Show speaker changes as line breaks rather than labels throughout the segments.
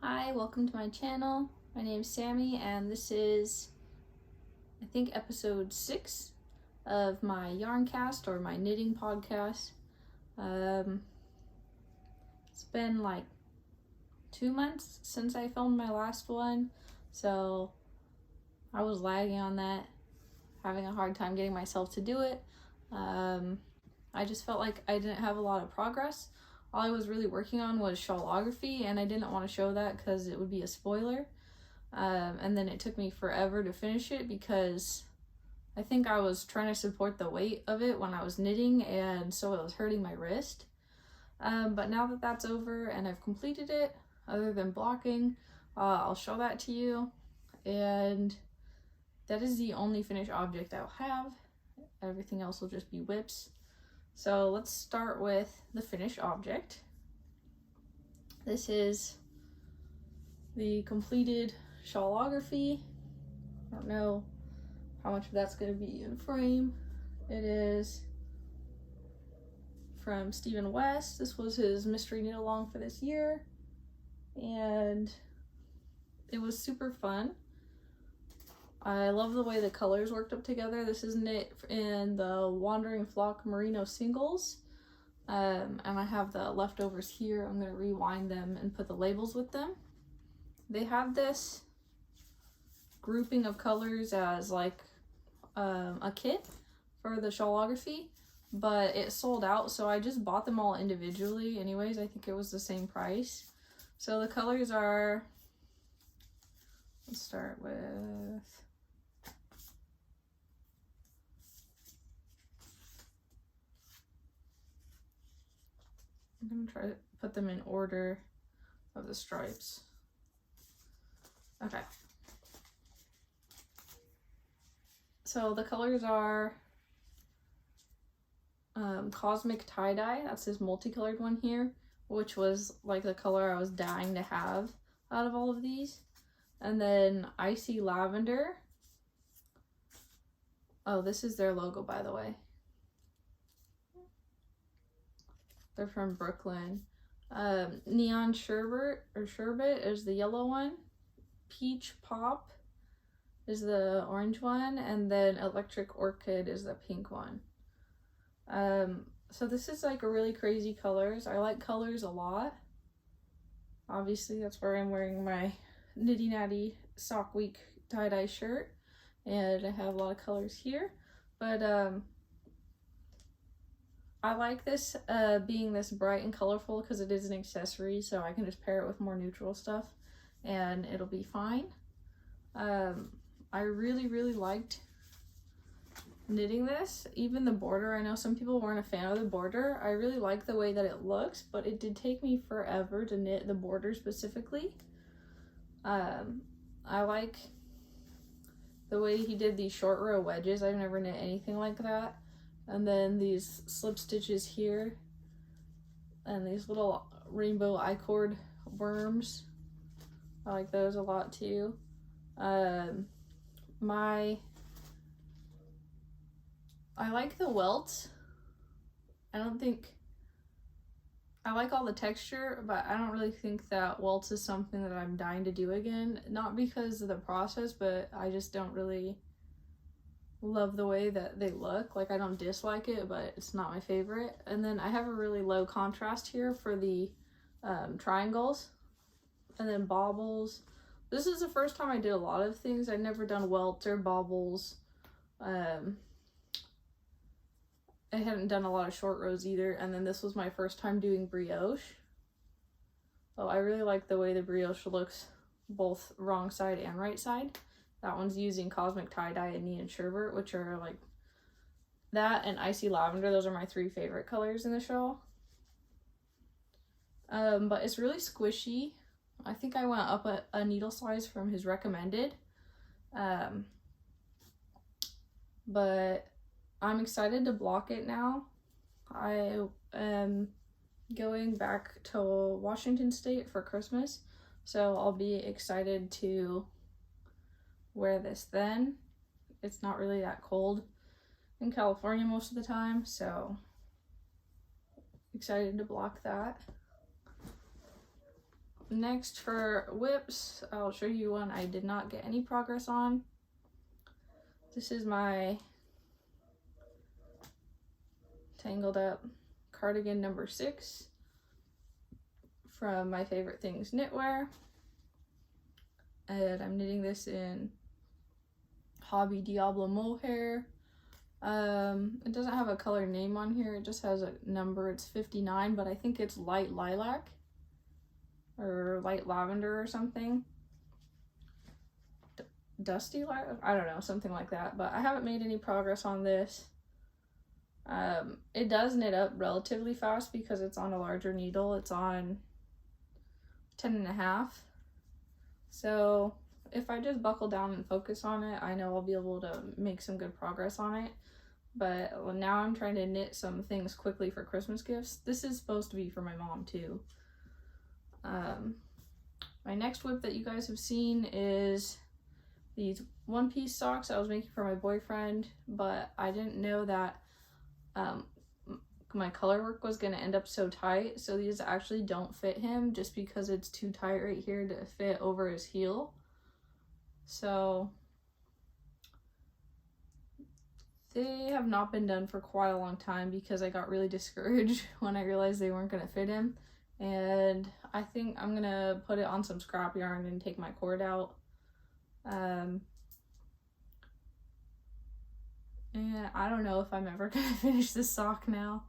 Hi, welcome to my channel. My name is Sami and this is, I think, episode 6 of my Yarncast or my knitting podcast. It's been like 2 months since I filmed my last one, so I was lagging on that, having a hard time getting myself to do it. I just felt like I didn't have a lot of progress. All I was really working on was Shawlography, and I didn't want to show that because it would be a spoiler. And then it took me forever to finish it because I think I was trying to support the weight of it when I was knitting, and so it was hurting my wrist. But now that that's over and I've completed it, other than blocking, I'll show that to you. And that is the only finished object I'll have. Everything else will just be whips. So let's start with the finished object. This is the completed Shawlography. I don't know how much of that's going to be in frame. It is from Stephen West. This was his mystery knit along for this year, and it was super fun. I love the way the colors worked up together. This is knit in the Wandering Flock Merino singles. And I have the leftovers here. I'm going to rewind them and put the labels with them. They had this grouping of colors as like a kit for the Shawlography, but it sold out, so I just bought them all individually anyways. I think it was the same price. So the colors are, let's start with, I'm going to try to put them in order of the stripes. Okay. So the colors are Cosmic Tie-Dye, that's his multicolored one here, which was like the color I was dying to have out of all of these. And then Icy Lavender. Oh, this is their logo, by the way. They're from Brooklyn. Neon Sherbet is the yellow one. Peach Pop is the orange one, and then Electric Orchid is the pink one. So this is like a really crazy colors. I like colors a lot. Obviously, that's where I'm wearing my Nitty Natty Sock Week tie-dye shirt, and I have a lot of colors here. But I like this being this bright and colorful because it is an accessory, so I can just pair it with more neutral stuff and it'll be fine. I really liked knitting this. Even the border, I know some people weren't a fan of the border. I really like the way that it looks, but it did take me forever to knit the border specifically. I like the way he did these short row wedges. I've never knit anything like that. And then these slip stitches here, and these little rainbow I-cord worms. I like those a lot too. I like the welts. I like all the texture, but I don't really think that welts is something that I'm dying to do again. Not because of the process, but I just don't really love the way that they look. Like, I don't dislike it, but it's not my favorite. And then I have a really low contrast here for the triangles, and then baubles. This is the first time I did a lot of things. I'd never done welts or baubles. I hadn't done a lot of short rows either, and then this was my first time doing brioche. Oh, I really like the way the brioche looks both wrong side and right side. That one's using Cosmic Tie-Dye and Neon Sherbet, which are like that and Icy Lavender. Those are my 3 favorite colors in the show. But it's really squishy. I think I went up a needle size from his recommended. But I'm excited to block it now. I am going back to Washington State for Christmas, so I'll be excited to wear this then. It's not really that cold in California most of the time, so excited to block that. next for whips, I'll show you one I did not get any progress on. This is my tangled up cardigan number 6 from My Favorite Things Knitwear. And I'm knitting this in Hobby Diablo Mohair. It doesn't have a color name on here, it just has a number. It's 59, but I think it's light lilac or light lavender or something. Dusty lilac? I don't know, something like that. But I haven't made any progress on this. It does knit up relatively fast because it's on a larger needle. It's on 10.5. So if I just buckle down and focus on it, I know I'll be able to make some good progress on it. But now I'm trying to knit some things quickly for Christmas gifts. This is supposed to be for my mom too. My next whip that you guys have seen is these one-piece socks I was making for my boyfriend, but I didn't know that my color work was going to end up so tight, so these actually don't fit him just because it's too tight right here to fit over his heel. So they have not been done for quite a long time because I got really discouraged when I realized they weren't going to fit him, and I think I'm going to put it on some scrap yarn and take my cord out. And I don't know if I'm ever going to finish this sock now.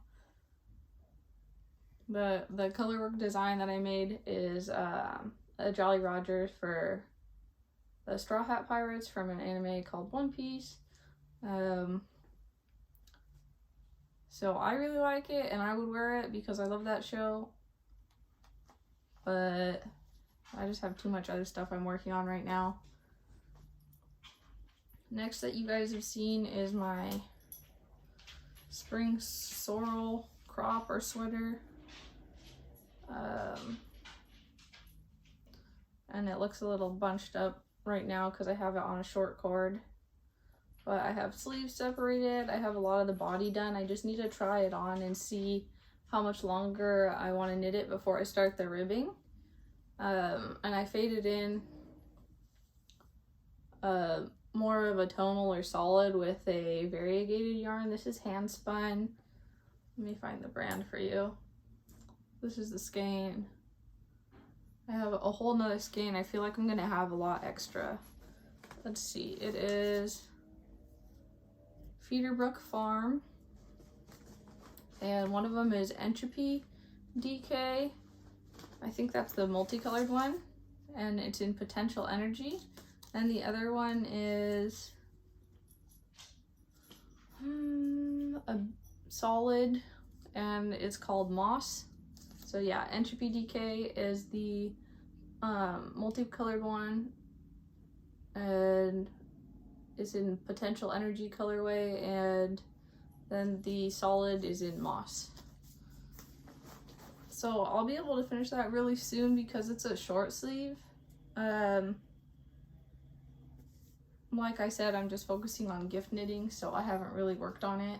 The color work design that I made is a Jolly Rogers for the Straw Hat Pirates from an anime called One Piece. So I really like it and I would wear it because I love that show. But I just have too much other stuff I'm working on right now. Next that you guys have seen is my spring sorrel crop or sweater. And it looks a little bunched up right now because I have it on a short cord. But I have sleeves separated, I have a lot of the body done. I just need to try it on and see how much longer I want to knit it before I start the ribbing. And I faded in more of a tonal or solid with a variegated yarn. This is hand spun. Let me find the brand for you. This is the skein. I have a whole nother skein. I feel like I'm gonna have a lot extra. Let's see, it is Feederbrook Farm, and one of them is Entropy DK. I think that's the multicolored one, and it's in Potential Energy. And the other one is a solid, and it's called Moss. So yeah, Entropy DK is the multicolored one, and it's in Potential Energy colorway, and then the solid is in Moss. So I'll be able to finish that really soon because it's a short sleeve. Like I said, I'm just focusing on gift knitting, so I haven't really worked on it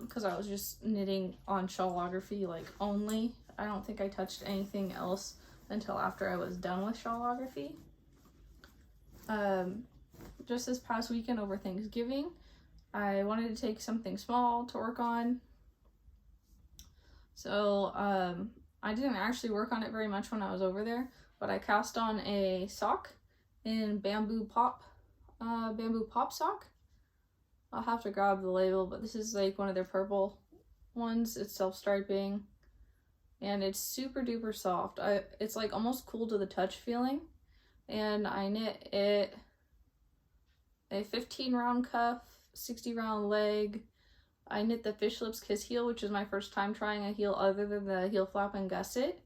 because I was just knitting on Shawlography like only. I don't think I touched anything else until after I was done with Shawlography. Just this past weekend over Thanksgiving, I wanted to take something small to work on. So I didn't actually work on it very much when I was over there, but I cast on a sock in bamboo pop sock. I'll have to grab the label, but this is like one of their purple ones. It's self-striping and it's super duper soft. It's like almost cool to the touch feeling, and I knit it a 15 round cuff, 60 round leg. I knit the fish lips kiss heel, which is my first time trying a heel other than the heel flap and gusset.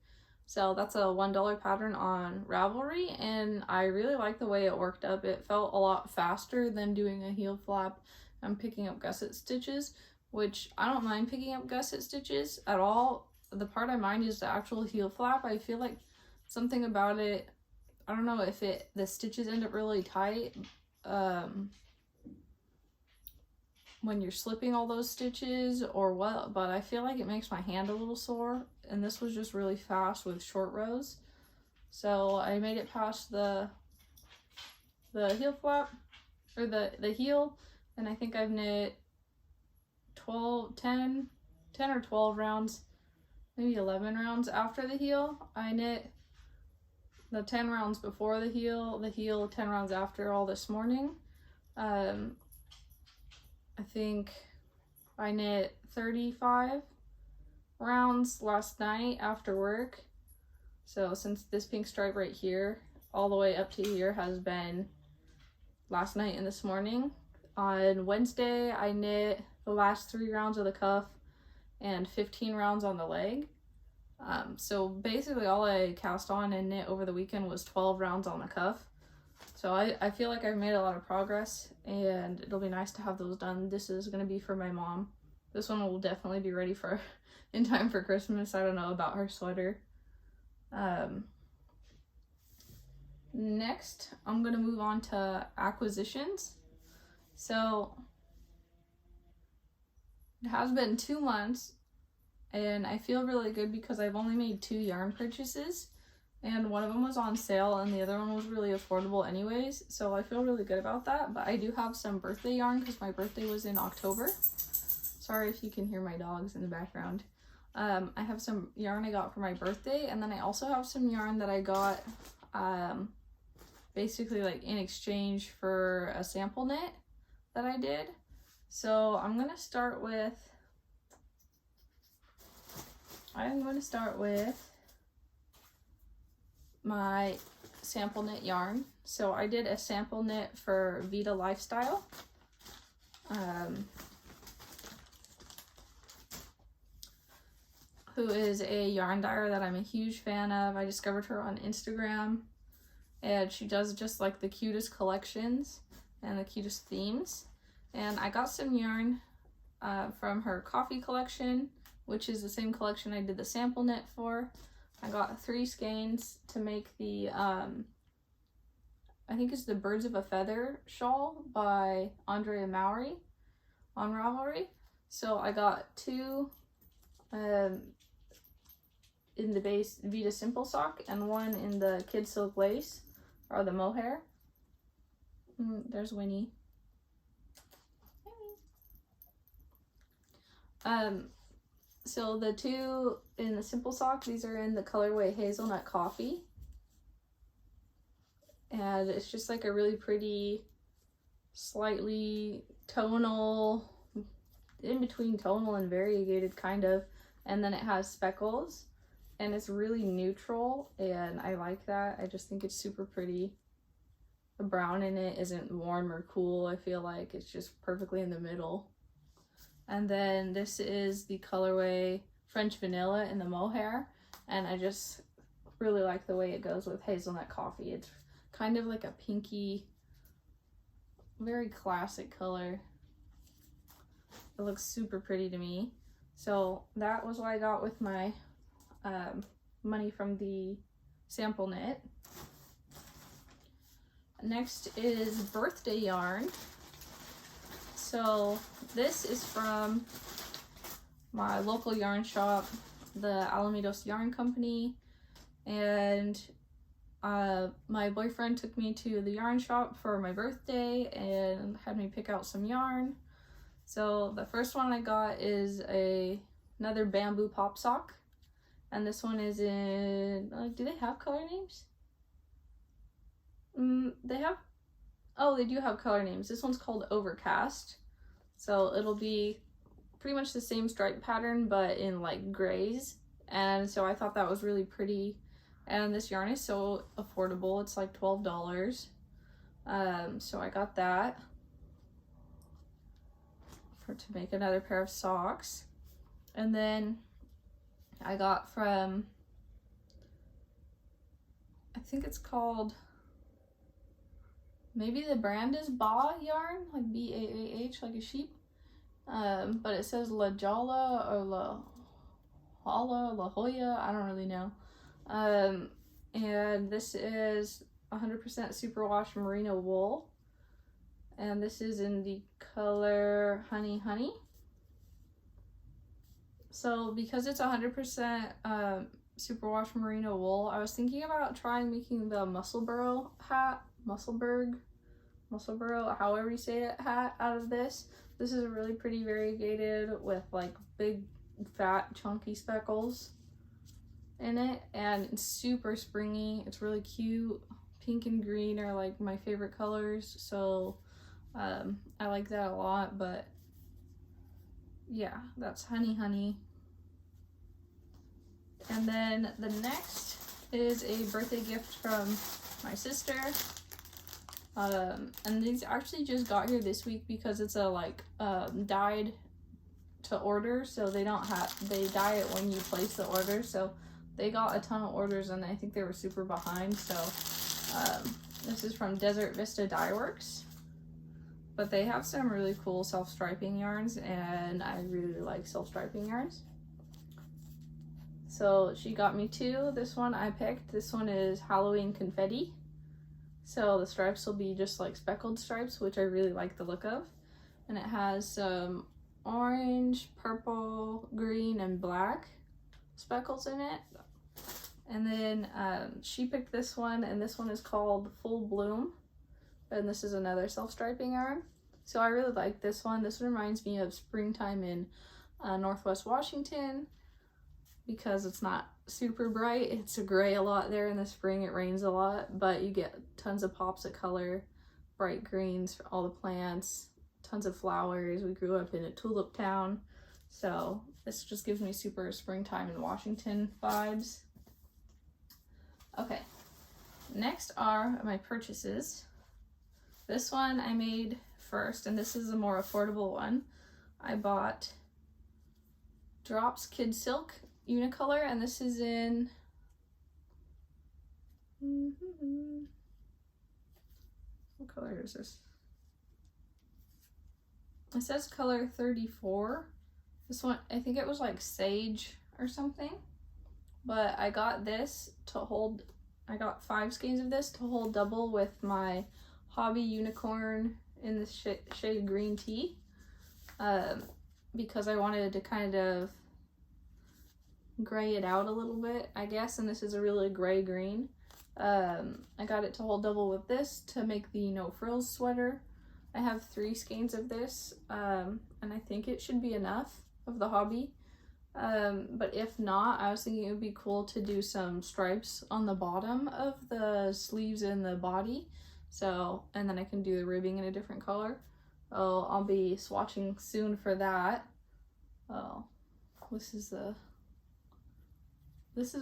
So that's a $1 pattern on Ravelry, and I really like the way it worked up. It felt a lot faster than doing a heel flap and picking up gusset stitches, which I don't mind picking up gusset stitches at all. The part I mind is the actual heel flap. I feel like something about it, I don't know if the stitches end up really tight when you're slipping all those stitches or what, but I feel like it makes my hand a little sore, and this was just really fast with short rows. So I made it past the heel flap, or the heel, and I think I've knit 10 or 12 rounds, maybe 11 rounds after the heel. I knit the 10 rounds before the heel 10 rounds after all this morning. I think I knit 35 rounds last night after work. So since this pink stripe right here all the way up to here has been last night and this morning. On Wednesday I knit the last 3 rounds of the cuff and 15 rounds on the leg. So basically all I cast on and knit over the weekend was 12 rounds on the cuff. So I feel like I've made a lot of progress, and it'll be nice to have those done. This is going to be for my mom. This one will definitely be ready for in time for Christmas. I don't know about her sweater. Next, I'm going to move on to acquisitions. So it has been 2 months, and I feel really good because I've only made 2 yarn purchases, and one of them was on sale and the other one was really affordable anyways, so I feel really good about that. But I do have some birthday yarn because my birthday was in October. Sorry if you can hear my dogs in the background. I have some yarn I got for my birthday, and then I also have some yarn that I got basically like in exchange for a sample knit that I did. So I'm going to start with my sample knit yarn. So I did a sample knit for Vita Lifestyle. Who is a yarn dyer that I'm a huge fan of. I discovered her on Instagram, and she does just like the cutest collections and the cutest themes. And I got some yarn from her coffee collection, which is the same collection I did the sample knit for. I got 3 skeins to make the I think it's the Birds of a Feather shawl by Andrea Mowry on Ravelry. So I got 2 in the base Vita Simple Sock and 1 in the Kid Silk Lace, or the mohair. There's Winnie. So the 2 in the Simple Sock, these are in the colorway Hazelnut Coffee. And it's just like a really pretty, slightly tonal, in between tonal and variegated kind of. And then it has speckles, and it's really neutral, and I like that. I just think it's super pretty. The brown in it isn't warm or cool. I feel like it's just perfectly in the middle. And then this is the colorway French Vanilla in the mohair, and I just really like the way it goes with Hazelnut Coffee. It's kind of like a pinky, very classic color. It looks super pretty to me. So that was what I got with my money from the sample knit. Next is birthday yarn. So this is from my local yarn shop, the Alamitos Yarn Company, and my boyfriend took me to the yarn shop for my birthday and had me pick out some yarn. So the first one I got is another bamboo pop sock, and this one is in, do they have color names? They do have color names. This one's called Overcast. So it'll be pretty much the same stripe pattern, but in like grays. And so I thought that was really pretty. And this yarn is so affordable. It's like $12. So I got that to make another pair of socks. And then I got from, I think it's called, maybe the brand is Ba yarn, like B-A-A-H, like a sheep. But it says La Jolla or La Holla, La Jolla, I don't really know. And this is 100% superwash merino wool. And this is in the color Honey Honey. So because it's 100% superwash merino wool. I was thinking about trying making the Musselburgh hat, Musselburgh, however you say it, hat out of this. This is really pretty variegated with like big, fat, chunky speckles in it, and it's super springy. It's really cute. Pink and green are like my favorite colors, so I like that a lot. But yeah, that's Honey. And then the next is a birthday gift from my sister. And these actually just got here this week because it's a like dyed to order, so they dye it when you place the order. So they got a ton of orders and I think they were super behind. So this is from Desert Vista Dye Works, but they have some really cool self-striping yarns, and I really like self-striping yarns. So she got me two. This one I picked. This one is Halloween Confetti. So the stripes will be just like speckled stripes, which I really like the look of. And it has some orange, purple, green, and black speckles in it. And then she picked this one, and this one is called Full Bloom. And this is another self-striping yarn. So I really like this one. This one reminds me of springtime in Northwest Washington, because it's not super bright. It's a gray a lot there in the spring. It rains a lot, but you get tons of pops of color, bright greens for all the plants, tons of flowers. We grew up in a tulip town, so this just gives me super springtime in Washington vibes. Okay, next are my purchases. This one I made first, and this is a more affordable one. I bought Drops Kid Silk Unicolor, and this is in what color is this? It says color 34. This one, I think it was like sage or something, but I got this to hold, I got 5 skeins of this to hold double with my Hobby Unicorn in the shade Green Tea, because I wanted to kind of gray it out a little bit, I guess, and this is a really gray green. I got it to hold double with this to make the no frills sweater. I have 3 skeins of this, and I think it should be enough of the Hobby, but if not, I was thinking it would be cool to do some stripes on the bottom of the sleeves and the body, so, and then I can do the ribbing in a different color. Oh, I'll be swatching soon for that. Oh, this is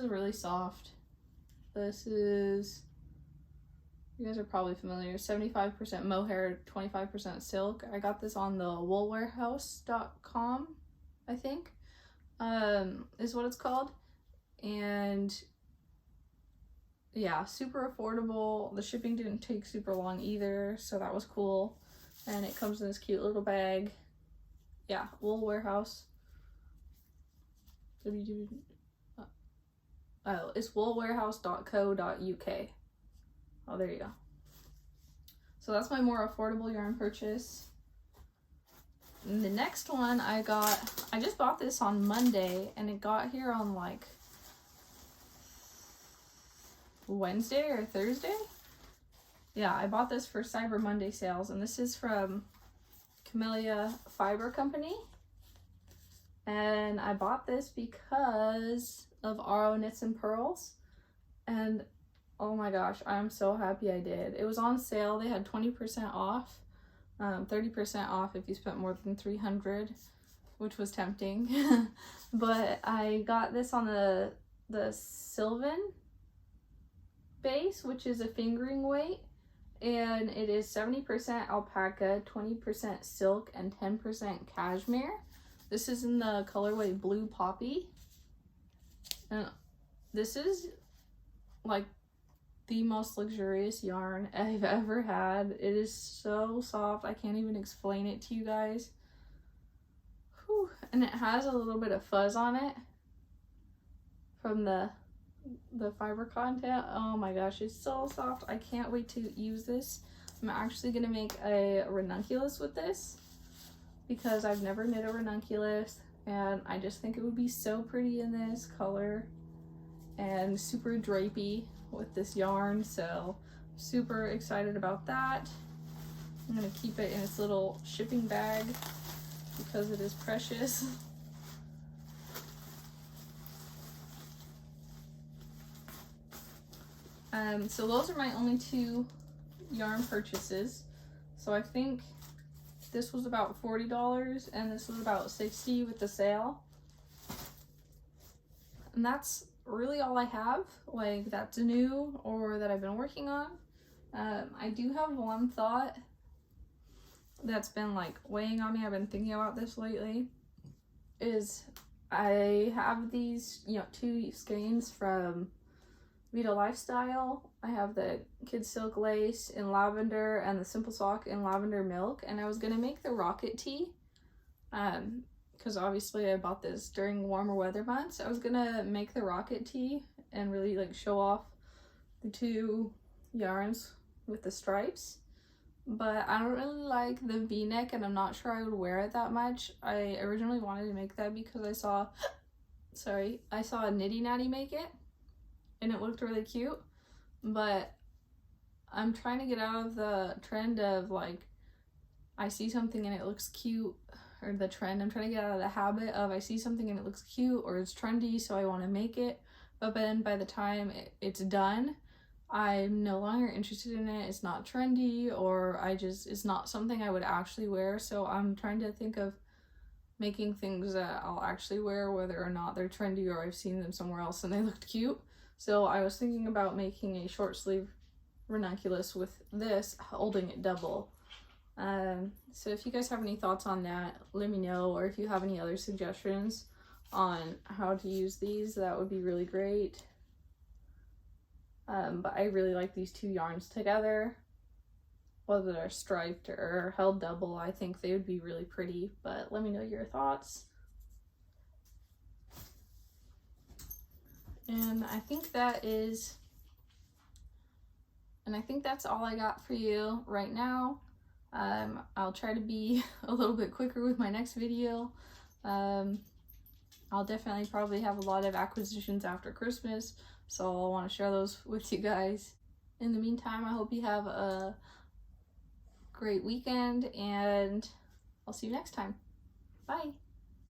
really soft. This is, you guys are probably familiar, 75% mohair, 25% silk. I got this on the woolwarehouse.com, I think, is what it's called. And yeah, super affordable. The shipping didn't take super long either, so that was cool. And it comes in this cute little bag. Yeah, Wool Warehouse. Oh, it's woolwarehouse.co.uk. Oh, there you go. So that's my more affordable yarn purchase. And the next one I just bought this on Monday, and it got here on like Wednesday or Thursday. Yeah, I bought this for Cyber Monday sales, and this is from Camellia Fiber Company. And I bought this because of RO Knits and Pearls, and oh my gosh, I'm so happy I did. It was on sale. They had 20% off, 30% off if you spent more than $300, which was tempting. But I got this on the Sylvan base, which is a fingering weight, and it is 70% alpaca, 20% silk, and 10% cashmere. This is in the colorway Blue Poppy, and this is like the most luxurious yarn I've ever had. It is so soft, I can't even explain it to you guys. Whew. And it has a little bit of fuzz on it from the fiber content. Oh my gosh, it's so soft. I can't wait to use this. I'm actually gonna make a ranunculus with this because I've never knit a ranunculus, and I just think it would be so pretty in this color. and super drapey with this yarn, so super excited about that. I'm gonna keep it in its little shipping bag because it is precious. So those are my only 2 yarn purchases. So I think this was about $40 and this was about $60 with the sale. And that's really all I have, like that's new or that I've been working on. I do have one thought that's been like weighing on me. I've been thinking about this lately. Is I have these, 2 skeins from Vita Lifestyle. I have the Kid Silk Lace in lavender and the Simple Sock in lavender milk, and I was gonna make the rocket tee because obviously I bought this during warmer weather months. I was gonna make the rocket tee and really like show off the 2 yarns with the stripes, but I don't really like the v-neck and I'm not sure I would wear it that much. I originally wanted to make that because I saw a Nitty Natty make it and it looked really cute, but I'm trying to get out of the trend of like I see something and it looks cute, or the trend. I'm trying to get out of the habit of I see something and it looks cute or it's trendy, so I want to make it, but then by the time it's done, I'm no longer interested in it. It's not trendy, or it's not something I would actually wear. So I'm trying to think of making things that I'll actually wear, whether or not they're trendy or I've seen them somewhere else and they looked cute. So I was thinking about making a short sleeve ranunculus with this, holding it double. So if you guys have any thoughts on that, let me know, or if you have any other suggestions on how to use these, that would be really great. But I really like these 2 yarns together. Whether they're striped or held double, I think they would be really pretty, but let me know your thoughts. And I think that's all I got for you right now. I'll try to be a little bit quicker with my next video. I'll definitely probably have a lot of acquisitions after Christmas, so I'll want to share those with you guys. In the meantime, I hope you have a great weekend, and I'll see you next time. Bye!